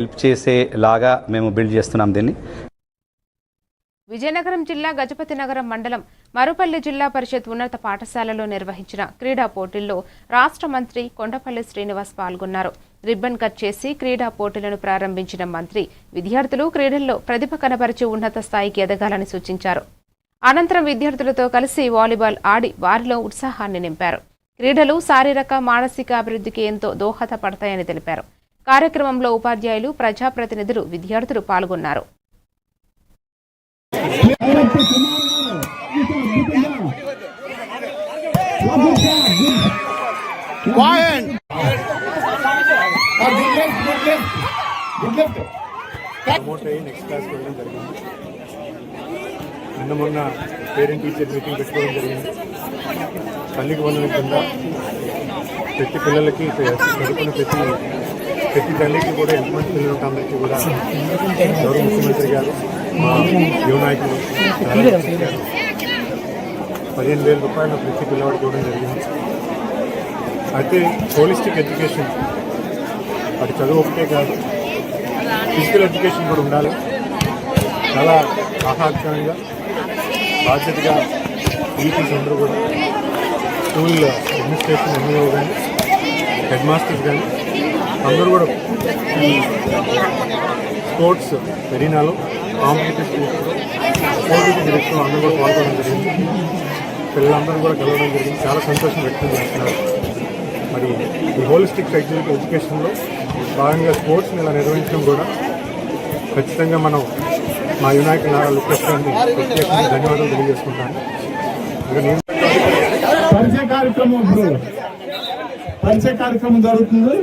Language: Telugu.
హెల్ప్ చేసేలాగా మేము బిల్డ్ చేస్తున్నాం దీన్ని. విజయనగరం జిల్లా గజపతి నగరం మండలం మరుపల్లి జిల్లా పరిషత్ ఉన్నత పాఠశాలలో నిర్వహించిన క్రీడా పోటీల్లో రాష్ట్ర మంత్రి కొండపల్లి శ్రీనివాస్ పాల్గొన్నారు. రిబ్బన్ కట్ చేసి క్రీడా పోటీలను ప్రారంభించిన మంత్రి విద్యార్థులు క్రీడల్లో ప్రతిభ కనబరిచి ఉన్నత స్థాయికి ఎదగాలని సూచించారు. అనంతరం విద్యార్థులతో కలిసి వాలీబాల్ ఆడి వారిలో ఉత్సాహాన్ని నింపారు. క్రీడలు శారీరక మానసిక అభివృద్ధికి ఎంతో దోహదపడతాయని తెలిపారు. కార్యక్రమంలో ఉపాధ్యాయులు, ప్రజాప్రతినిధులు, విద్యార్థులు పాల్గొన్నారు. నిన్న మొన్న పేరెంట్ టీచర్ మీటింగ్ పెట్టుకోవడం జరిగింది. తల్లికి వందనం కింద ప్రతి పిల్లలకి చదువుకున్న ప్రతి తల్లికి కూడా ఎంతమంది పిల్లలు ఉంటే అందరికీ కూడా గౌరవ ముఖ్యమంత్రి గారు, మా యువ నాయకులు 15,000 రూపాయలు ప్రతి పిల్లవాడికి ఇవ్వడం జరిగింది. అయితే హోలిస్టిక్ ఎడ్యుకేషన్, అది చదువు ఒకటే కాదు, ఫిజికల్ ఎడ్యుకేషన్ కూడా ఉండాలి. చాలా ఆహ్లాదకరంగా బాధ్యతగా టీచర్స్ అందరూ కూడా, స్కూల్ అడ్మినిస్ట్రేషన్ ఎంఈఓ కానీ, హెడ్ మాస్టర్స్ కానీ అందరూ కూడా స్పోర్ట్స్ ఎరీనాలో కాంపిటేటివ్ స్పోర్ట్స్లో స్పోర్ట్స్ డైరెక్టర్ అందరూ కూడా పాల్గొనడం జరిగింది. పిల్లలందరూ కూడా కలవడం జరిగింది. చాలా సంతోషం వ్యక్తం చేస్తున్నారు. మరి ఈ హోలిస్టిక్ ఎడ్యుకేషన్లో భాగంగా స్పోర్ట్స్ని ఇలా నిర్వహించడం కూడా ఖచ్చితంగా మనం మా యునాయకుల నారా లోకేష్ గారిని ప్రత్యేకంగా ధన్యవాదాలు తెలియజేసుకుంటాను. పరిచయ కార్యక్రమం జరుగుతుంది.